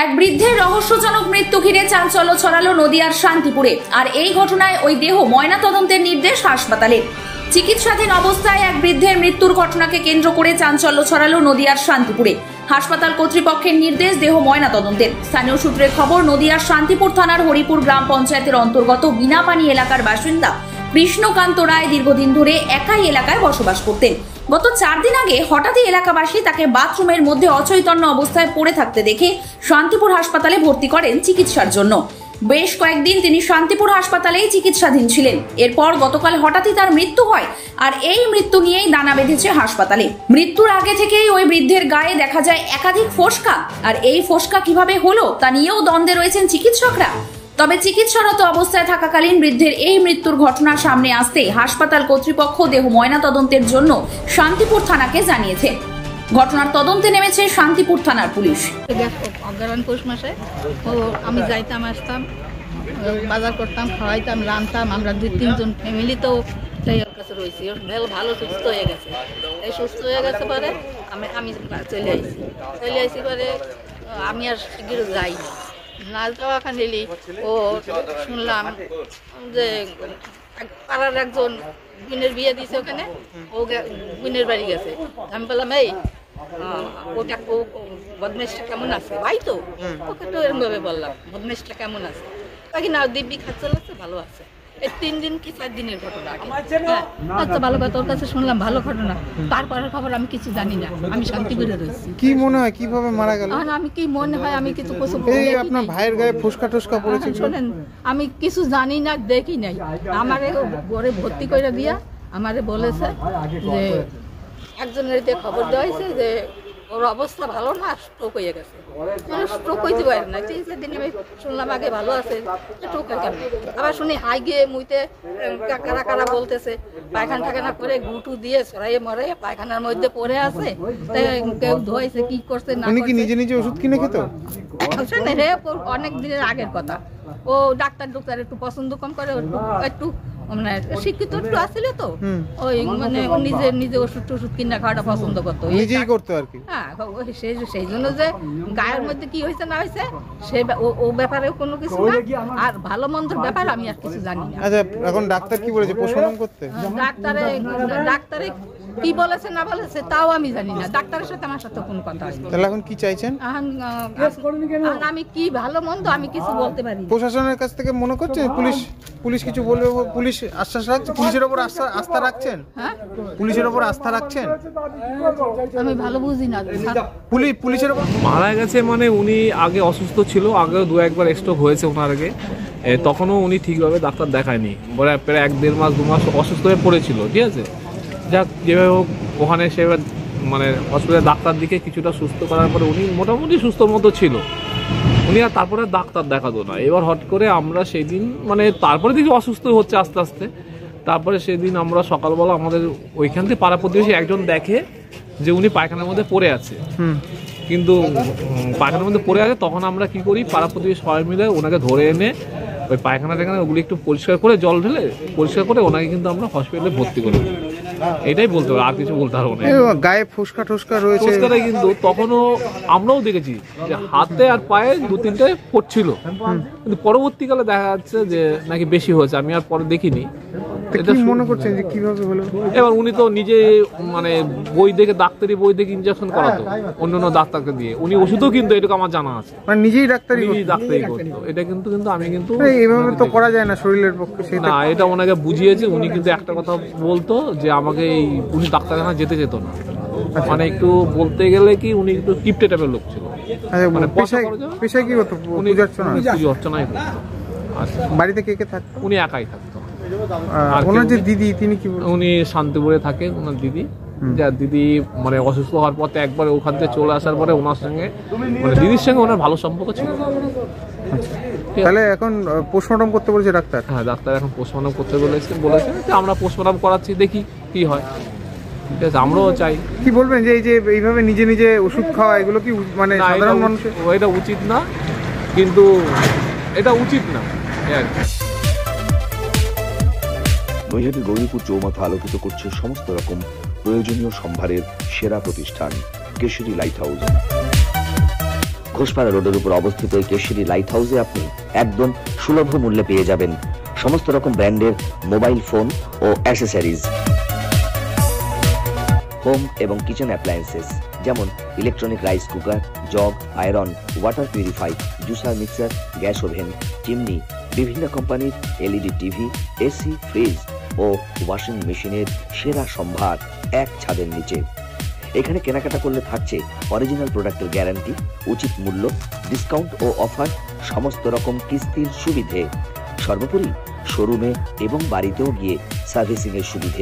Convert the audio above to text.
এক বৃদ্ধের রহস্যজনক মৃত্যু ঘিরে চাঞ্চল্য ছড়ালো নদিয়ার শান্তিপুরে। আর এই ঘটনায় ওই দেহ ময়নাতদন্তের নির্দেশ হাসপাতালে। চিকিৎসাধীন অবস্থায় এক বৃদ্ধের মৃত্যুর ঘটনাকে কেন্দ্র করে চাঞ্চল্য ছড়ালো নদিয়ার শান্তিপুরে। হাসপাতাল কর্তৃপক্ষের নির্দেশ দেহ ময়নাতদন্তের। স্থানীয় সূত্রের খবর, নদিয়ার শান্তিপুর থানার হরিপুর গ্রাম পঞ্চায়েতের অন্তর্গত বিনাপানি এলাকার বাসিন্দা কৃষ্ণকান্ত রায় দীর্ঘদিন ধরে একাই এলাকায় বসবাস করতেন। গত 4 দিন আগে হঠাৎই এলাকাবাসী তাকে বাথরুমের মধ্যে অচৈতন্য অবস্থায় পড়ে থাকতে দেখে শান্তিপুর হাসপাতালে ভর্তি করেন চিকিৎসার জন্য। বেশ কয়েকদিন তিনি শান্তিপুর হাসপাতালেই চিকিৎসাধীন ছিলেন। এরপর গতকাল হঠাৎই তার মৃত্যু হয়। আর এই মৃত্যু নিয়েই দানা বেঁধেছে হাসপাতালে। মৃত্যুর আগে থেকেই ওই বৃদ্ধের গায়ে দেখা যায় একাধিক ফোস্কা। আর এই ফোস্কা কিভাবে হলো তা নিয়েও দ্বন্দ্বে রয়েছেন চিকিৎসকরা। তবে চিকিৎসারত অবস্থায় থাকাকালীন বৃদ্ধের এই মৃত্যুর ঘটনা সামনে আসতে হাসপাতাল কর্তৃপক্ষ দেহ ময়নাতদন্তের জন্য শান্তিপুর থানাকে জানিয়েছে। ঘটনার তদন্তে নেমেছে শান্তিপুর থানার পুলিশ। অগ্রহণ পৌষ মাসে আমি যাইতাম আসতাম, বাজার করতাম, খাওয়াইতাম, রান্তাম। আমরা 2-3 জন ফ্যামিলি তো ওর কাছে রয়েছি। ভালো সুস্থ হয়ে গেছে। এই সুস্থ হয়ে গেছে পরে আমি চলে আইছি পরে আমি আর শিগগির যাই না যাওয়া খানিলি ও শুনলাম যে পাড়ার একজন বোনের বিয়ে দিয়েছে ওখানে, ও বোনের বাড়ি গেছে। আমি বললাম এই ওটা বদমেশটা কেমন আছে, ভাই তো ওকে তো এরমভাবে বললাম বদমেশটা কেমন আছে, তাকে না দিব্যি খাচ্ছে ভালো আছে। এই 3 দিন কি 4 দিনের ঘটনা আগে। হ্যাঁ, আচ্ছা ভালো কথা, তোর কাছে শুনলাম ভালো ঘটনা। তারপরের খবর আমি কিছু জানি না। আমি শান্তিপুরে রয়েছি। কি মনে হয় কিভাবে মারা গেল? আমি কি মনে হয় আমি কিছু এই আপনার ভাইয়ের গায়ে ফোস্কা টোস্কা পড়েছে? শুনেন, আমি কিছু জানি না, দেখি নাই। আমারে ঘরে ভর্তি করে দিয়া আমারে বলেছে যে একজনের দিয়ে খবর দেওয়া হয়েছে যে ওর অবস্থা ভালো না, স্ট্রোক হয়ে গেছে। স্ট্রোক হইতে পারে না। 3-4 দিন আমি শুনলাম আগে ভালো আছে, স্ট্রোক হয় কেন? আবার শুনি হাই গিয়ে মুইতে কারা কারা বলতেছে পায়খানা ঠাখানা করে গুটু দিয়ে সরাইয়ে মরে পায়খানার মধ্যে পড়ে আছে, কেউ ধোয়াইছে কি করছে না। উনি কি নিজে নিজে ওষুধ কিনে খেত? শুনে রে অনেক দিনের আগের কথা। ও ডাক্তার একটু পছন্দ কম করে, একটু মানে শিক্ষিত একটু আসছিল তো, ওই মানে নিজে ওষুধ কিনা খাওয়াটা পছন্দ করতো, নিজেই করতো আর কি। হ্যাঁ, সেই জন্য যে গায়ের মধ্যে কি হয়েছে না হয়েছে সে ও ব্যাপারে কোনো কিছু না। আর ভালো মন্দর ব্যাপার আমি আর কিছু জানি না। আচ্ছা, এখন ডাক্তার কি বলেছে পোস্টমর্টম করতে? ডাক্তারে কি বলেছে না বলেছে তাও আমি জানি না। ডাক্তারের সাথে আমার সাথে কোনো কথা হয়নি। তাহলে এখন কি চাইছেন? আমি কি ভালো মন্দ আমি কিছু বলতে পারি। প্রশাসনের কাছ থেকে মনে করছে পুলিশ কিছু বলবে? পুলিশ আশ্বাস রাখছে? পুলিশের উপর আস্থা রাখছেন? হ্যাঁ, পুলিশের উপর আস্থা রাখছেন? আমি ভালো বুঝি না। পুলিশের উপর মারা গেছে মানে উনি আগে অসুস্থ ছিল, আগেও 2-1 বার স্ট্রোক হয়েছে ওনার আগে। তখনও উনি ঠিকভাবে ডাক্তার দেখায়নি, বলে প্রায় 1-1.5 মাস 2 মাস অসুস্থ হয়ে পড়েছিল। ঠিক আছে, যাক যেভাবে হোক ওখানে সে মানে হসপিটালে ডাক্তার দিকে কিছুটা সুস্থ করার পরে উনি মোটামুটি সুস্থ মতো ছিল। উনি আর তারপরে ডাক্তার দেখাতো না। এবার হট করে আমরা সেই দিন মানে তারপরে দেখি অসুস্থ হচ্ছে আস্তে আস্তে। তারপরে সেদিন আমরা সকালবেলা আমাদের ওইখান থেকে পাড়া প্রতিবেশী একজন দেখে যে উনি পায়খানার মধ্যে পড়ে আছে। কিন্তু পায়খানার মধ্যে পড়ে আছে, তখন আমরা কি করি, পাড়া প্রতিবেশী সবাই মিলে ওনাকে ধরে এনে ওই পায়খানা ওগুলি একটু পরিষ্কার করে জল ঢেলে পরিষ্কার করে ওনাকে কিন্তু আমরা হসপিটালে ভর্তি করি। এটাই বলতে পারবো, আর কিছু বলতে পারবো না। গায়ে ফোস্কা টোস্কা রয়েছে কিন্তু তখনও আমরাও দেখেছি যে হাতে আর পায়ে 2-3টে পড়ছিল, কিন্তু পরবর্তীকালে দেখা যাচ্ছে যে নাকি বেশি হয়েছে। আমি আর পরে দেখিনি। এটা মনে করছেন যে কিভাবে হলো? এবার উনি তো নিজে মানে ডাক্তারি বই দেখে ইনজেকশন করাতো অন্য ডাক্তারকে দিয়ে। উনি ওষুধও কিন্তু এটুকু আমার জানা আছে, মানে নিজেই ডাক্তারি করতো। এটা কিন্তু আমি কিন্তু এইভাবে তো করা যায় না শরীরের পক্ষে। না, এটা ওনাকে বুঝিয়েছে। উনি কিন্তু একটা কথা বলতো যে আমাকে উনি ডাক্তারখানা যেতে যেত না। মানে একটু বলতে গেলে কি উনি একটু কিপটে টাইপের লোক ছিল। মানে পেশায় কি হতো? উনি পুজো অর্চনাই করতো। বাড়িতে কে কে থাকতো? উনি একাই থাকতো। ওনার যে দিদি, তিনি কি? উনি শান্তিপুরে থাকে। ওনার দিদি, যার দিদি মানে অসুস্থ হওয়ার পর একবার ওখান থেকে চলে আসার পরে ওনার সঙ্গে মানে দিদির সঙ্গে ওনার ভালো সম্পর্ক ছিল। তাহলে এখন পোস্টমর্টম করতে বলেছে ডাক্তার? হ্যাঁ, ডাক্তার এখন পোস্টমর্টম করতে বলেছে আমরা পোস্টমর্টম করাচ্ছি, দেখি কি হয়। ঠিক আছে, আমরাও চাই। কি বলবেন যে এই যে এইভাবে নিজে নিজে ওষুধ খাওয়া, এগুলো কি মানে সাধারণ মানুষের? এটা উচিত না, কিন্তু এটা উচিত না। নৈহাটির গৌরীপুর চৌমাথা আলোকিত করছে সমস্ত রকম প্রয়োজনীয় সম্ভারের সেরা প্রতিষ্ঠান কেশরী লাইট হাউস। ঘোষপাড়া রোডের উপর অবস্থিত এই কেশরী লাইট হাউসে আপনি একদম সুলভ মূল্যে পেয়ে যাবেন সমস্ত রকম ব্র্যান্ডের মোবাইল ফোন ও অ্যাক্সেসরিজ, হোম এবং কিচেন অ্যাপ্লায়েন্সেস যেমন electronic rice cooker, jug, iron, water purify, juicer, mixer, gas oven, chimney, বিভিন্ন কোম্পানির এলইডি টিভি, এসি, ফ্রিজ ও ওয়াশিং মেশিনের সেরা সম্ভার এক ছাদের নিচে। এখানে কেনাকাটা করলে থাকছে অরিজিনাল প্রোডাক্টের গ্যারান্টি, উচিত মূল্য, ডিসকাউন্ট ও অফার, সমস্ত রকম কিস্তির সুবিধে, সর্বোপরি শোরুমে এবং বাড়িতেও গিয়ে সার্ভিসিং এর সুবিধে।